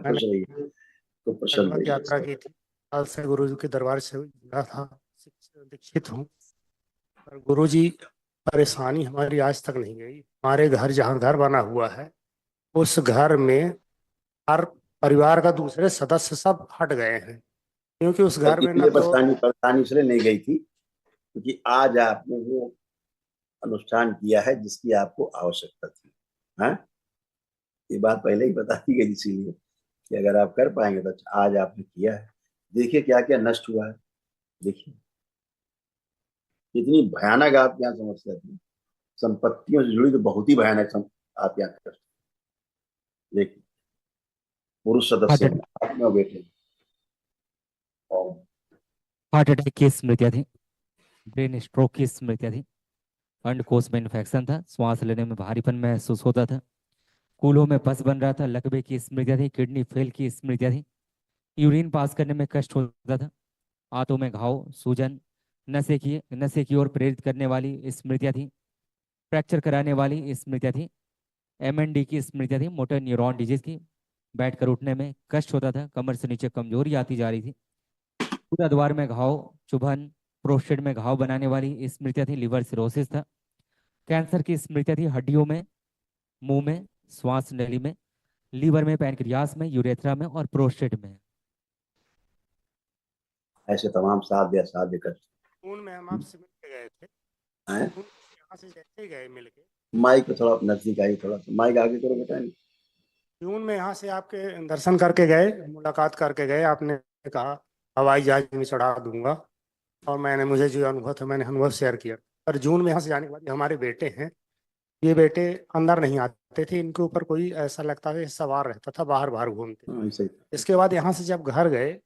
मैंने खुश रहिए, खूब प्रसन्न खंडवा रहिए। यात्रा की थी। साल से गुरु जी के दरबार से जुड़ा था, दीक्षित हूँ। पर गुरु जी, परेशानी हमारी आज तक नहीं गई। हमारे घर, जहाँ घर बना हुआ है, उस घर में हर परिवार का दूसरे सदस्य सब हट गए हैं, क्योंकि उस घर में न इसलिए तो। परेशानी परेशानी इसलिए नहीं गई थी क्योंकि आज आपने वो अनुष्ठान किया है जिसकी आपको आवश्यकता थी। हाँ, ये बात पहले ही बता दी गई, इसीलिए कि अगर आप कर पाएंगे तो अच्छा। आज आपने किया है, देखिए क्या क्या नष्ट हुआ है। देखिए कितनी भयानक आप यहाँ समस्या थी, संपत्तियों से जुड़ी तो बहुत ही भयानक आप यहाँ कर। देखिए पुरुष हार्ट सदस्य अटैक हैं, आप में बेटे और हार्ट अटैक की स्मृतियाँ थी, ब्रेन स्ट्रोक की स्मृतियाँ थी, अंडकोश में इन्फेक्शन था, श्वास लेने में भारीपन महसूस होता था, कूल्हों में पस बन रहा था, लकवे की स्मृतियाँ थी, किडनी फेल की स्मृतियाँ थी, यूरिन पास करने में कष्ट होता था, आंतों में घाव, सूजन, नशे की ओर प्रेरित करने वाली स्मृतियाँ थी, फ्रैक्चर कराने वाली स्मृतियाँ थी, एमएनडी की स्मृतियाँ थी, मोटर न्यूरॉन डिजीज की, बैठकर उठने में कष्ट होता था, कमर से नीचे कमजोरी आती जा रही थी, पूरा द्वार में घाव, चुभन, प्रोस्टेट में घाव बनाने वाली स्मृतियाँ थी, लिवर सिरोसिस था, कैंसर की स्मृतियाँ थी, हड्डियों में, मुंह में, श्वास नली में, लीवर में, पैनक्रियास में, यूरेथ्रा में और प्रोस्टेट में। ऐसे तमाम साध्य असाध्य कर जून में हम आपसे मिल के गए थे। हैं। जून में यहाँ से जैसे ही गए मिल के, माइक को थोड़ा नजदीक आई, थोड़ा सा माइक आगे करो बेटा। जून में यहाँ से आपके दर्शन करके गए, मुलाकात करके गए। आपने कहा हवाई जहाज में चढ़ा दूंगा, और मैंने, मुझे जो अनुभव था मैंने अनुभव शेयर किया। पर जून में यहाँ से जाने के बाद, ये हमारे बेटे हैं, ये बेटे अंदर नहीं आते थे, इनके ऊपर कोई ऐसा लगता था सवार रहता था, बाहर बाहर घूमते। हाँ, ऐसे ही। इसके बाद यहाँ से जब घर गए,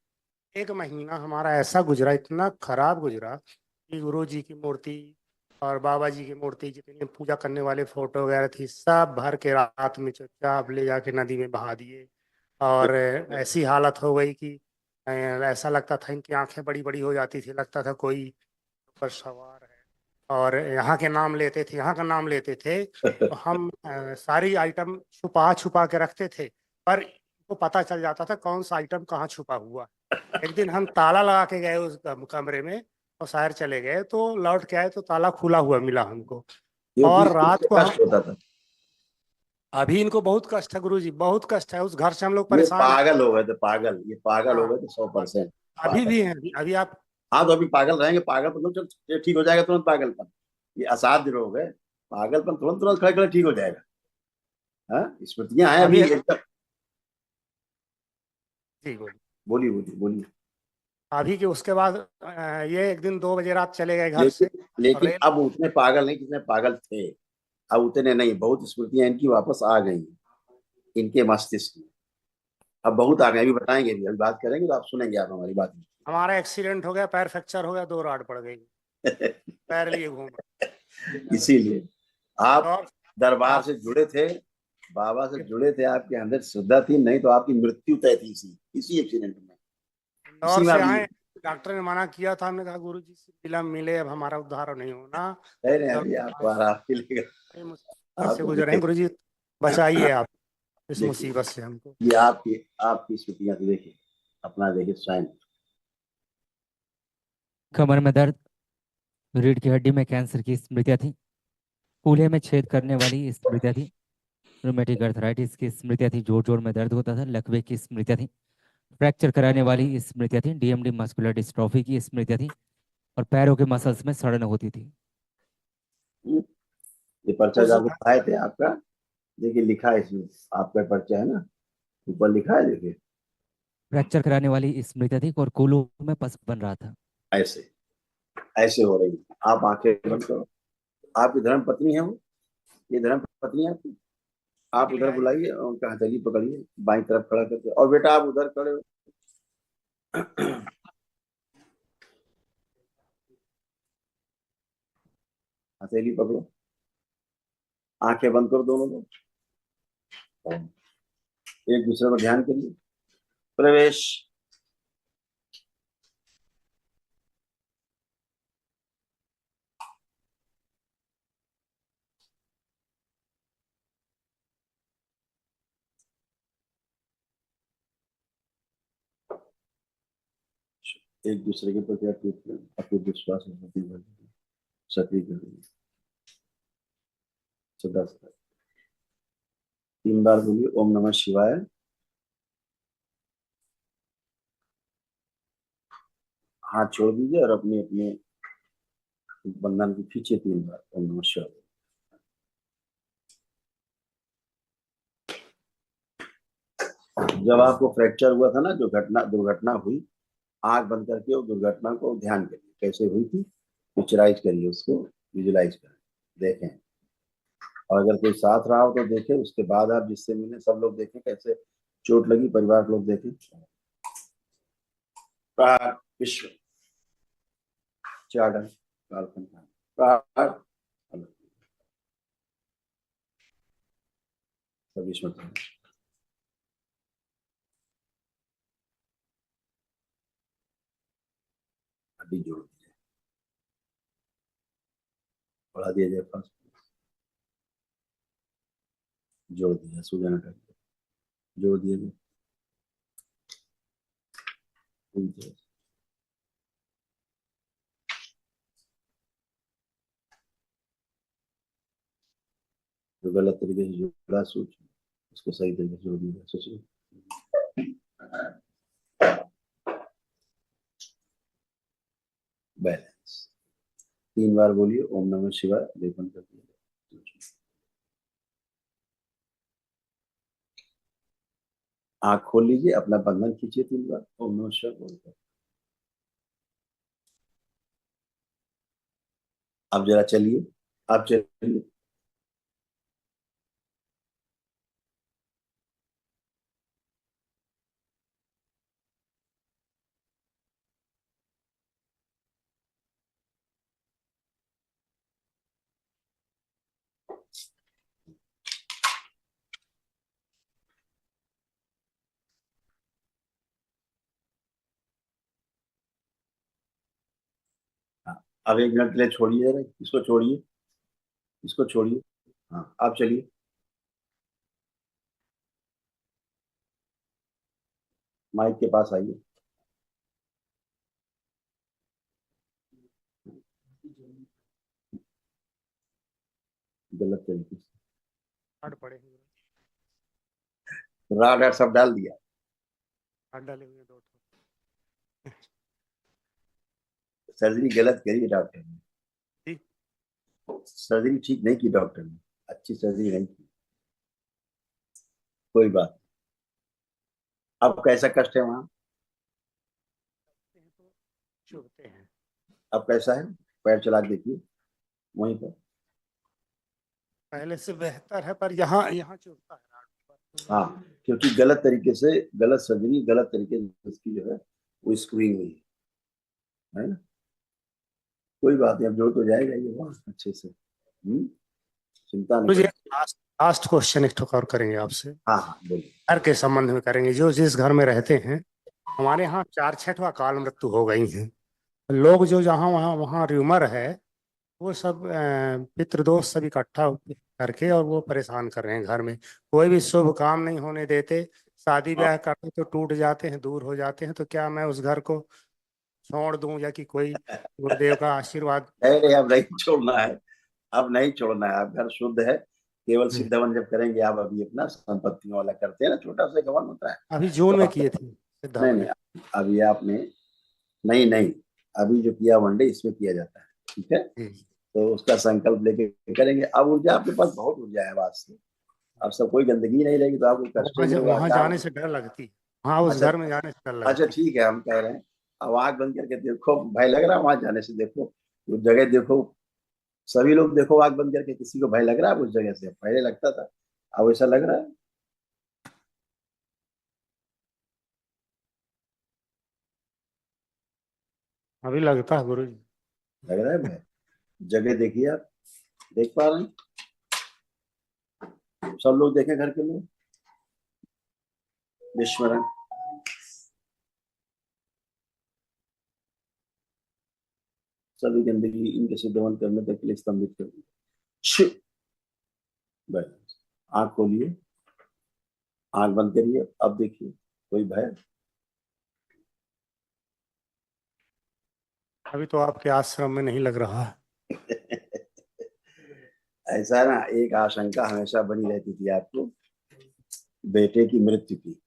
एक महीना हमारा ऐसा गुजरा, इतना खराब गुजरा कि गुरु जी की मूर्ति और बाबा जी की मूर्ति, जितनी पूजा करने वाले फोटो वगैरह थी, सब भर के रात में चुपचाप ले जाके नदी में बहा दिए। और ऐसी हालत हो गई कि ऐसा लगता था इनकी आंखें बड़ी बड़ी हो जाती थी, लगता था कोई ऊपर सवार है। और यहाँ के नाम लेते थे, यहाँ का नाम लेते थे, तो हम सारी आइटम छुपा छुपा के रखते थे, पर को पता चल जाता था कौन सा आइटम कहाँ छुपा हुआ है। एक दिन हम ताला लगा के गए उस कमरे में, और शहर चले गए, तो लौट के आए तो ताला खुला हुआ मिला हमको। क्योंकि और रात इससे को हम, कष्ट होता था। अभी इनको बहुत कष्ट है गुरु जी, बहुत कष्ट है। उस घर से हम लोग ये परेशान हैं। पागल हो गए थे, पागल, ये पागल हो हाँ, गए थे 100%। अभी पागल। भी हैं। अभी आप, हाँ तो अभी पागल रहेंगे, पागलपन तो चल ठीक हो जाएगा तुरंत, पागलपन। ये असाध्य रोग है, पागलपन तुरंत तुरंत खड़े खड़े ठीक हो जाएगा। हाँ, स्मृतियां हैं अभी, अभी एकदम। जी बोलिए। बोलिए बोलिए बोलिए। अभी के उसके बाद ये एक दिन 2 बजे रात चले गए घर लेकिन से। लेकिन रेल, अब उतने पागल नहीं जितने पागल थे। अब उतने नहीं, बहुत स्मृतियां इनकी वापस आ गई इनके मस्तिष्क में। अब बहुत आ गए, अभी बताएंगे, अभी बात करेंगे तो आप सुनेंगे, आप हमारी बात। हमारा एक्सीडेंट हो गया, पैर फ्रैक्चर हो गया, 2 राड पड़ गई, पैर लिए घूम। इसीलिए आप और दरबार आप, से जुड़े थे, बाबा से जुड़े थे, आपके अंदर श्रद्धा थी, नहीं तो आपकी मृत्यु तय थी इसी इसी एक्सीडेंट में। इंदौर इसी में से आप आए, डॉक्टर ने मना किया था। हमने कहा गुरु जी से मिला, मिले, अब हमारा उद्धार नहीं होना। कह रहे हैं, चलो, अभी आपको आराम मिलेगा। बड़ी मुसीबत से आपको गुजरे हैं मिलेगा। गुरु जी, बचाइए आप इस देखिए मुसीबत से हमको। ये आपकी आपकी स्मृतियां थी, देखिए अपना देखिए स्वयं। कमर में दर्द, रीढ़ की हड्डी में कैंसर की स्मृतियाँ थी, कूल्हे में छेद करने वाली स्मृतियाँ थी, रोमेटिक अर्थराइटिस की स्मृतियाँ थी, जोड़ जोड़ में दर्द होता था, लकवे की स्मृतियाँ थी, फ्रैक्चर कराने वाली स्मृतियाँ थी, डीएमडी मस्कुलर डिस्ट्रॉफी की स्मृतियाँ थी, और पैरों के मसल्स में सड़न होती थी। ये पर्चा उस जो आपको खाए थे आपका, देखिए लिखा है इसमें, आपका पर्चा है ना, ऊपर लिखा है, देखिए। फ्रैक्चर कराने वाली स्मृतियाँ थी और कूल्हों में पस बन रहा था। ऐसे ऐसे हो रही है। आप आंखें बंद करो, आपकी धर्म पत्नी है वो, ये धर्म पत्नी है आपकी। आप उधर बुलाइए और उनका हथेली पकड़िए, बाई तरफ खड़ा करके, और बेटा आप उधर खड़े हो। हथेली पकड़ो, आंखें बंद करो दोनों लोग, एक दूसरे को ध्यान करिए। प्रवेश। एक दूसरे के प्रति अटूट विश्वास और प्रतिबद्ध सक्रिय करेंगे सदा सदा। 3 बार बोलिए ओम नमः शिवाय। हाथ छोड़ दीजिए और अपने अपने बंधन को खींचे 3 बार ओम नमः शिवाय। जब आपको फ्रैक्चर हुआ था ना, जो दुर्घटना हुई, आंख बंद करके वो दुर्घटना को ध्यान करिए कैसे हुई थी, पिक्चराइज करिए उसको, विजुलाइज करें, देखें। और अगर कोई साथ रहा हो तो देखें, उसके बाद आप जिससे मिले सब लोग देखें कैसे चोट लगी, परिवार के लोग देखें। विश्व चार्डन हड्डी जोड़ दी जाए, बढ़ा दिया जाए, फर्स्ट जोड़ दिया जाए, सूजन हटा जोड़ दिया जाए। जो गलत तरीके से जोड़ा सोच उसको सही तरीके से जोड़ दिया सोचिए। बैलेंस 3 बार बोलिए ओम नमः शिवाय, लेपन कर दिया। आंख खोल लीजिए, अपना बंधन खींचिए 3 बार ओम नमः शिवाय बोलकर। अब जरा चलिए, आप चलिए। हाँ, अब 1 मिनट के लिए छोड़िए जरा, इसको छोड़िए, इसको छोड़िए। हाँ, आप चलिए। माइक के पास आइए। गलत तरीके से कार्ड पड़े हुए राड आड सब डाल दिया। कार्ड डाले हुए 2 सर्जरी गलत करी डॉक्टर ने, ठीक। सर्जरी ठीक नहीं की डॉक्टर ने, अच्छी सर्जरी नहीं की। कोई बात। अब कैसा कष्ट है वहां? तो चुभते हैं। अब कैसा है? पैर चला के देखिए वहीं पर। पहले से बेहतर है, पर यहाँ यहाँ चुभता है रात पर। हाँ, क्योंकि गलत तरीके से, गलत सर्जरी, गलत तरीके से उसकी जो है वो स्क्रीनिंग हुई है ना। कोई बात नहीं, अब जो तो जाएगा ये वहाँ अच्छे से। चिंता न मुझे करें। लास्ट लास्ट क्वेश्चन एक ठोक और करेंगे आपसे। हाँ हाँ बोलिए। घर के संबंध में करेंगे। जो जिस घर में रहते हैं, हमारे यहाँ 4-6 अकाल मृत्यु हो गई हैं। लोग जो जहाँ वहाँ वहाँ र्यूमर है, वो सब पितृदोष सब इकट्ठा करके और वो परेशान कर रहे हैं घर में। कोई भी शुभ काम नहीं होने देते। शादी हाँ, ब्याह करते तो टूट जाते हैं, दूर हो जाते हैं। तो क्या मैं उस घर को छोड़ दूं, या कि कोई गुरुदेव का आशीर्वाद? नहीं अब नहीं छोड़ना है, अब नहीं छोड़ना है। आप घर शुद्ध है, केवल हम्म। सिद्धवन जब करेंगे आप। अभी अपना संपत्तियों वाला करते हैं ना, छोटा सा गवन होता है अभी तो जून में आप किए थे नहीं सिद्धावन। नहीं, अभी आपने नहीं नहीं, अभी जो किया वनडे इसमें किया जाता है, ठीक है। तो उसका संकल्प लेके करेंगे। अब ऊर्जा आपके पास बहुत ऊर्जा है बात से। अब सब कोई गंदगी नहीं रहेगी तो आपको कष्ट नहीं होगा वहां काम। जाने से डर लगती है। हाँ, उस अच्छा घर में जाने से डर अच्छा, लगती है। ठीक है, हम कह रहे हैं अब आंख बंद करके देखो, भय लग रहा है वहां जाने से? देखो उस जगह देखो, सभी लोग देखो आंख बंद करके। किसी को भय लग रहा है उस जगह से? पहले लगता था, अब ऐसा लग रहा है? अभी लगता है गुरु जी। लग रहा है भय? जगह देखिए आप, देख पा रहे हैं? सब लोग देखें, घर के लोग विस्मरण। सभी गंदगी इनके से दमन करने तक के लिए स्तंभित कर दी। आंख खोलिए, आंख बंद करिए, अब देखिए कोई भय? अभी तो आपके आश्रम में नहीं लग रहा है। ऐसा ना, एक आशंका हमेशा बनी रहती थी आपको, बेटे की मृत्यु की,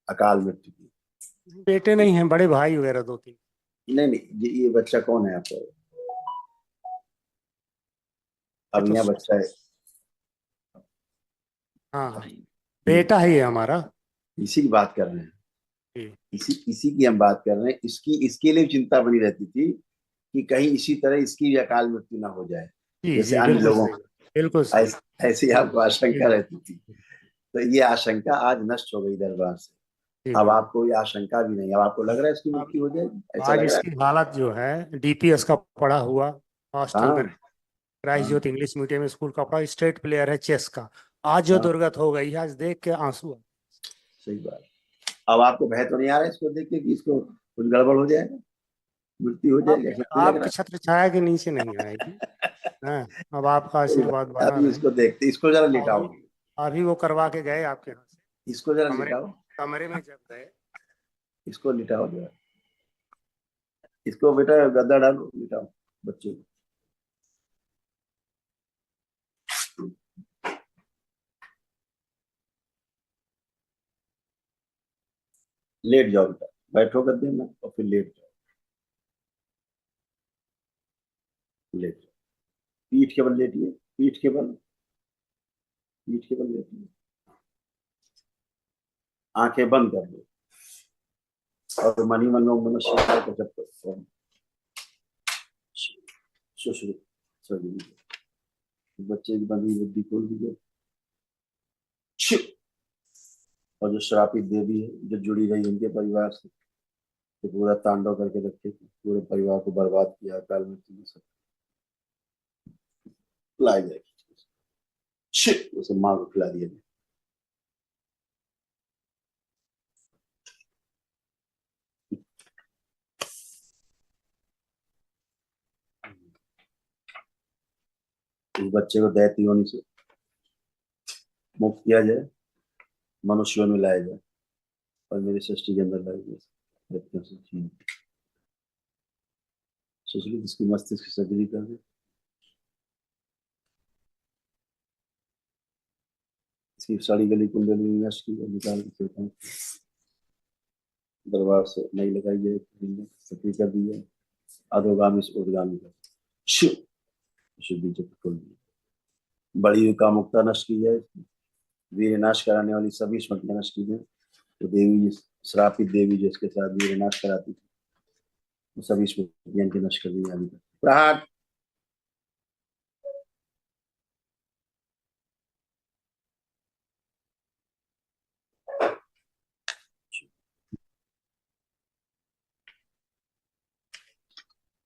अकाल मृत्यु की। बेटे नहीं हैं, बड़े भाई वगैरह दो तीन। नहीं नहीं, ये बच्चा कौन है आपका? ये अब तो यहाँ बच्चा है। हाँ हाँ, बेटा ही है हमारा। इसी की बात कर रहे हैं। जी इसी इसी की हम बात कर रहे हैं। इसकी इसके लिए चिंता बनी रहती थी कि कहीं इसी तरह इसकी भी अकाल मृत्यु ना हो जाए, जी जैसे जी, अन्य बिल्कुल लोगों सही, बिल्कुल को। सही। ऐसी आपको जी आशंका रहती थी। तो ये आशंका आज नष्ट हो गई दरबार से। जी अब जी। आपको ये आशंका भी नहीं। अब आपको लग रहा है इसकी अब मृत्यु हो जाएगी, ऐसा आज लग रहा इसकी हालत जो है, डीपीएस का पढ़ा हुआ, है? हॉस्टल में, हाँ क्राइस्ट हाँ ज्योति इंग्लिश मीडियम स्कूल का पढ़ा, स्टेट प्लेयर है चेस का। आज जो हाँ, दुर्गत हो गई है, आज देख के आंसू आ। सही बात। अब आपको भय तो नहीं आ रहा है इसको देख के कि इसको कुछ गड़बड़ हो जाएगा, मृत्यु हो जाएगी, आपके ऐसा नहीं लग आपकी रहा? छत्र छाया के नीचे नहीं आएगी। हाँ, अब आपका कोई आशीर्वाद बात बना नहीं, अभी रहे। इसको देखते, इसको जरा लिटाओ। अभी अभी वो करवा के गए आपके यहाँ से, इसको जरा कमरे लिटाओ। कमरे में जब गए। इसको लिटाओ जरा। इसको बेटा गद्दा डालो, लिटाओ बच्चे को। लेट जाओ बेटा, बैठो गद्दे में और फिर लेट जाओ। लेट जाओ, पीठ के बल लेटिए, पीठ के बल, पीठ के बल लेटिए। आंखें बंद कर लो और मन ही मन में ओम नमः शिवाय का जप करो। सुश्री सभी बच्चे की बंदी बुद्धि खोल दीजिए। शिव। और जो श्रापित देवी है, जो जुड़ी रही उनके परिवार से, तो पूरा तांडव करके रखे थे, पूरे परिवार को बर्बाद किया काल मृत्यु में सब लाई जाएगी। शिव, उसे माँ को खिला दिया। इस बच्चे को दैत्य योनि से मुक्त किया जाए, मनुष्यों में लाया जाए और मेरी सृष्टि के अंदर लाया जाए। दैत्यों से सुश्रुत इसकी मस्तिष्क की सर्जरी कर दे। इसकी साड़ी गली कुंडली नष्ट की निकाल के फेंका, दरबार से नहीं लगाई जाए, सक्रिय कर दी जाए, अधोगामी से उर्गामी कर शिव शुद्धि जब खोल दी। बड़ी हुई कामुकता नष्ट की जाए, वीर नाश कराने वाली सभी स्मृतियां नष्ट की जाए। तो देवी, श्रापित देवी जिसके साथ वीर नाश कराती थी, वो सभी स्मृतियां इनकी नष्ट कर दी जाए। प्रहार।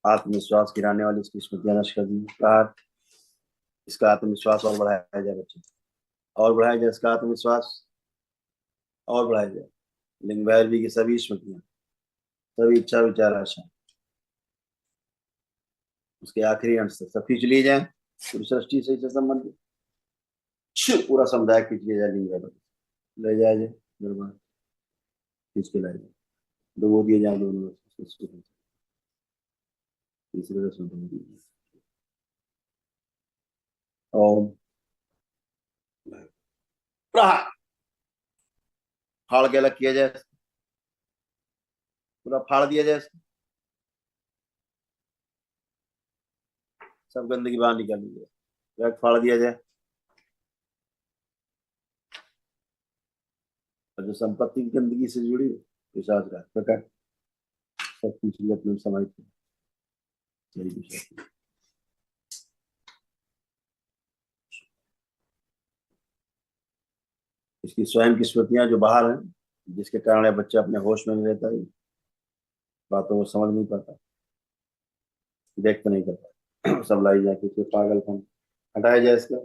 आत्मविश्वास गिराने वाली इसकी स्मृतियां नष्ट कर दी। प्रहार। इसका आत्मविश्वास और बढ़ाया जाए बच्चे, और बढ़ाया जाए इसका आत्मविश्वास, और बढ़ाया जाए। लिंग भैरवी की सभी स्मृतियां, सभी इच्छा विचार आशा उसके आखिरी अंश तक सब खींच लिए जाए, पूरी सृष्टि से संबंधित पूरा समुदाय खींच लिया जाए। लिंग भैरवी ले जाया जाए दरबार, खींच के लाया जाए, डुबो दिए जाए दोनों। तीसरे रस्म ओम प्रहार। फाड़ के अलग किया जाए, पूरा फाड़ दिया जाए, सब गंदगी बाहर निकाल दी जाए, फाड़ दिया जाए। और जो संपत्ति की गंदगी से जुड़ी पिशाच का प्रकार सब कुछ अपने समाहित है। इसकी स्वयं की स्मृतियां जो बाहर हैं, जिसके कारण यह बच्चा अपने होश में नहीं रहता है, बातों को समझ नहीं पाता, व्यक्त नहीं करता, सब लाई जाए कि पागलपन हटाया जाए इसका,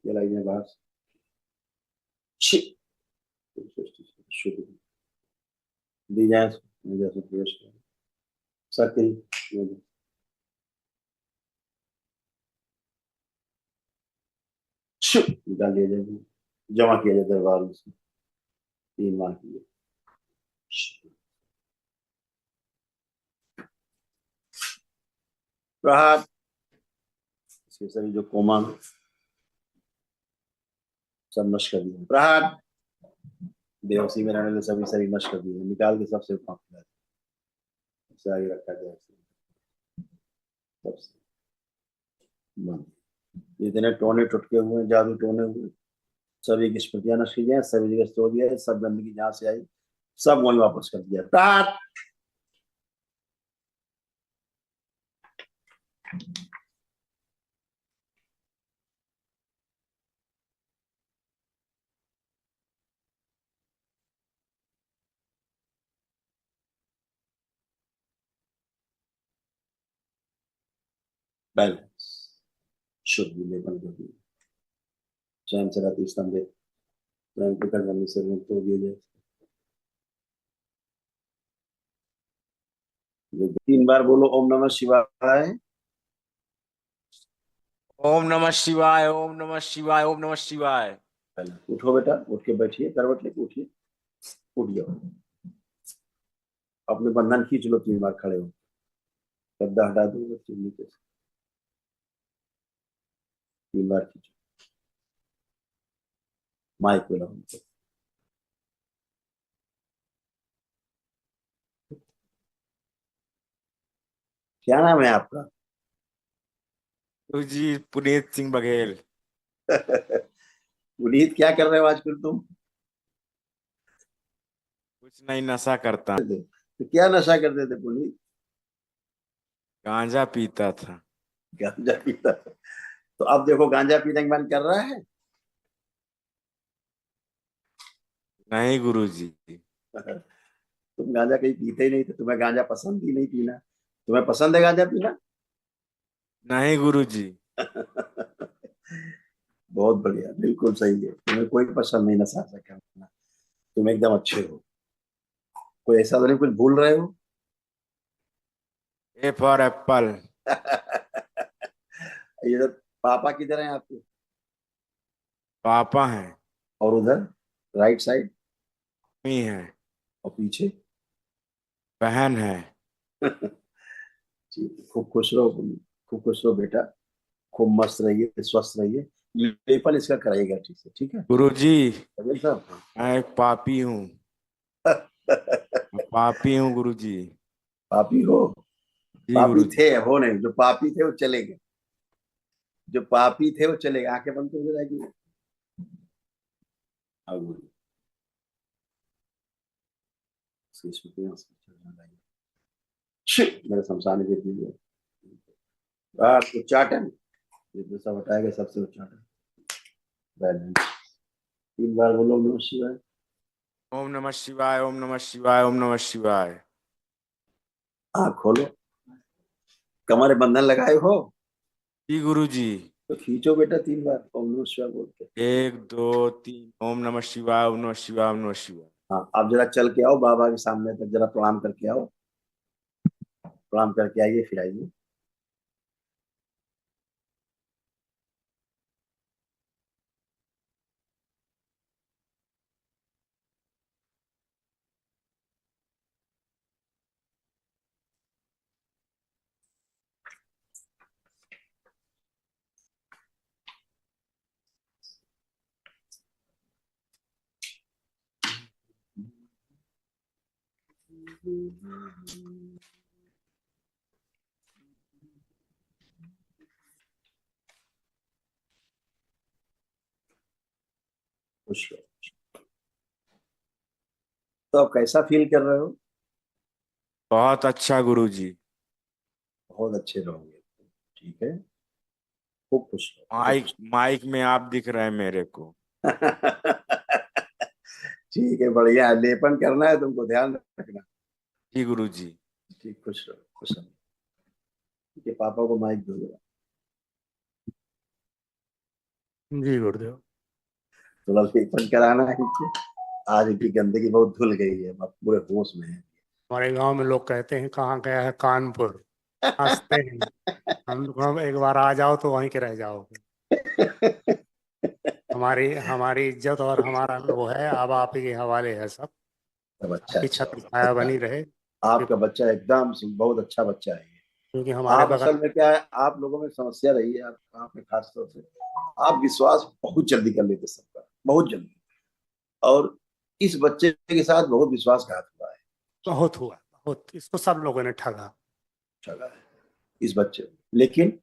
लाई जाए बाहर से शुद्ध दी जाए, जैसे प्रवेश कर सकती निकाल दिया जाए, जमा किया जाए दरबार में 3 माह के लिए। प्रहार। इसके सभी जो कोमा में सब नष्ट कर दिए। प्रहार। बेहोशी में रहने वाले सभी शरीर नष्ट कर दिए, निकाल के सबसे आगे रखा जाए, सबसे बंद। जितने टोने टुटके हुए, जादू टोने हुए, सभी की स्मृतियां नष्ट की जाए, सभी जगह तोड़ दिया, सब गंदगी जहां से आई सब मोल वापस कर दिया। प्रहार। बैलेंस। शुद्ध विलेपन कर दिया। स्वयं से रहती स्तंभ स्वयं प्रकट करने से तोड़ दिए जाए। 3 बार बोलो ओम नमः शिवाय। ओम नमः शिवाय, ओम नमः शिवाय, ओम नमः शिवाय। उठो बेटा, उठ के बैठिए, करवट लेके उठिए, उठ जाओ, अपने बंधन खींच लो, 3 बार खड़े हो, गद्दा हटा दो नीचे से, 3 बार खींचो, माइक पे लगाओ। क्या नाम है आपका? गुरु जी पुनीत सिंह बघेल। पुनीत, क्या कर रहे हो आजकल तुम? कुछ नहीं, नशा करता। तो क्या नशा करते थे पुनीत? गांजा पीता था। गांजा पीता था। तो अब देखो गांजा पीने का मन कर रहा है। नहीं गुरु जी। तुम गांजा कहीं पीते ही नहीं, तो तुम्हें गांजा पसंद ही नहीं पीना। तुम्हें पसंद है गांजा पीना? नहीं गुरु जी। बहुत बढ़िया, बिल्कुल सही है, तुम्हें कोई पसंद नहीं नशा सा करना। तुम एकदम अच्छे हो। कोई ऐसा तो नहीं कुछ भूल रहे हो? A for Apple. इधर पापा किधर हैं आपके? पापा हैं। और उधर राइट साइड मम्मी है। और पीछे? बहन है। ठीक है, खूब खुश रहो पुनीत, खूब खुश रहो बेटा, खूब मस्त रहिए, स्वस्थ रहिए। लेपन इसका कराइएगा ठीक से, ठीक है गुरु जी, कबीर साहब? मैं एक पापी हूँ। मैं पापी हूँ गुरु जी। पापी हो? जी पापी गुरु जी। थे, हो नहीं, जो पापी थे वो चले गए, जो पापी थे वो चले गए। आंखें बंद कर जाएगी। हाँ गुरु, इसकी स्मृतियां मेरे शमशान दे दीजिए। उच्चाटन, ये सब हटाएगा, सबसे उच्चाटन। बैलेंस। 3 बार बोलो नमः शिवाय। ओम नमः शिवाय, ओम नमः शिवाय, ओम नमः शिवाय। आँख खोलो। कमर में बंधन लगाए हो जी गुरु जी। तो खींचो बेटा 3 बार ओम नमः शिवाय बोल के। 1 2 3। ओम नमः शिवाय, ओम नमः शिवाय, ओम नमः शिवाय। हाँ, अब जरा चल के आओ बाबा के सामने तक, जरा प्रणाम करके आओ, प्रणाम करके आइए, फिर आइए। खुश रहो। तो आप कैसा फील कर रहे हो? बहुत अच्छा गुरु जी। बहुत अच्छे रहोगे, ठीक है, खूब खुश रहो, खूब माइक खुश माइक में आप दिख रहे हैं मेरे को। ठीक है, बढ़िया है, लेपन करना है तुमको, ध्यान रखना। जी गुरु जी। ठीक, खुश रहो, खुश रहो। ठीक है, पापा को माइक दो जरा। जी गुरुदेव। थोड़ा लेपन कराना है इनसे। आज की गंदगी बहुत धुल गई है, अब पूरे होश में है। हमारे गांव में लोग कहते हैं कहाँ गया है कानपुर, हंसते हैं। हम एक बार आ जाओ तो वहीं के रह जाओगे। हमारी हमारी इज्जत और हमारा वो है, अब आप ही के हवाले है सब। सब अच्छा आपकी अच्छा छत्र होगा। छाया बनी रहे। आपका बच्चा एकदम बहुत अच्छा बच्चा है। क्योंकि हमारे आप बगल असल में क्या है, आप लोगों में समस्या रही है, आप में खास तौर से आप विश्वास बहुत जल्दी कर लेते सबका, बहुत जल्दी। और इस बच्चे के साथ बहुत विश्वासघात हुआ है, बहुत हुआ, बहुत, इसको सब लोगों ने ठगा। चला है इस बच्चे को। लेकिन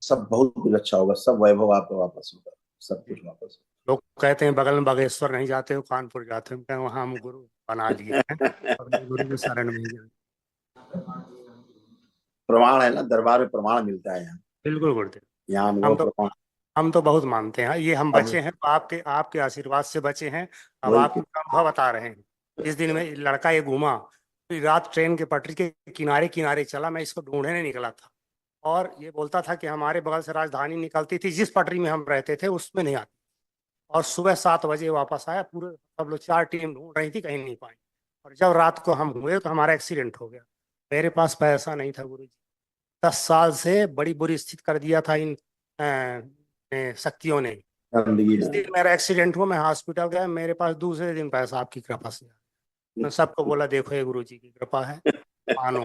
सब बहुत कुछ अच्छा होगा, सब वैभव आपका वापस होगा, सब कुछ वापस लोग कहते हैं बगल में बागेश्वर नहीं जाते हो, कानपुर जाते हो, कहें वहाँ हम गुरु बना लिए हैं, होगा। अपने गुरु के शरण में ही जाए। प्रमाण है ना, दरबार में प्रमाण मिलता है यहाँ, बिल्कुल गुरुदेव। यहाँ हम अनुभव तो प्रमाण। हम तो बहुत मानते हैं, ये हम अब बचे हैं तो आपके आपके आशीर्वाद से बचे हैं। अब वही आपको अनुभव बता रहे हैं। इस दिन में लड़का ये घूमा, पूरी रात ट्रेन के पटरी के किनारे किनारे चला, मैं इसको ढूंढने निकला था। और ये बोलता था कि हमारे बगल से राजधानी निकलती थी, जिस पटरी में हम रहते थे उसमें नहीं आती। और सुबह 7 बजे वापस आया, पूरे सब लोग 4 टीम ढूंढ रही थी, कहीं नहीं पाई। और जब रात को हम हुए तो हमारा एक्सीडेंट हो गया। मेरे पास पैसा नहीं था गुरु जी। 10 साल से बड़ी बुरी स्थिति कर दिया था इन शक्तियों ने। गंदगी इस ना। दिन मेरा एक्सीडेंट हुआ, मैं हॉस्पिटल गया, मेरे पास दूसरे दिन पैसा आपकी कृपा से आया। मैं सबको बोला देखो ये गुरु जी की कृपा है, मानो।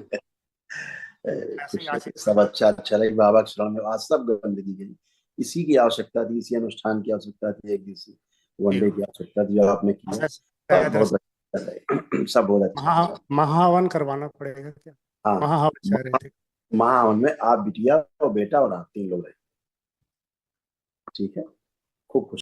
ऐसे ही कुछ आशीर्वाद। सब अच्छा अच्छा रहे, बाबा के शरण में आज सब गंदगी गई। इसी की आवश्यकता थी, इसी अनुष्ठान की आवश्यकता थी, एक दिवसीय जी वनडे की गुरु। आवश्यकता थी, जो आपने किया। सब बहुत अच्छा रहे, सब बहुत अच्छा अच्छा। महाहवन करवाना पड़ेगा क्या? हाँ, महाहवन चाह रहे थे। महावन में आप, बिटिया और बेटा और आप 3 लोग रहे। ठीक है, खूब खुश।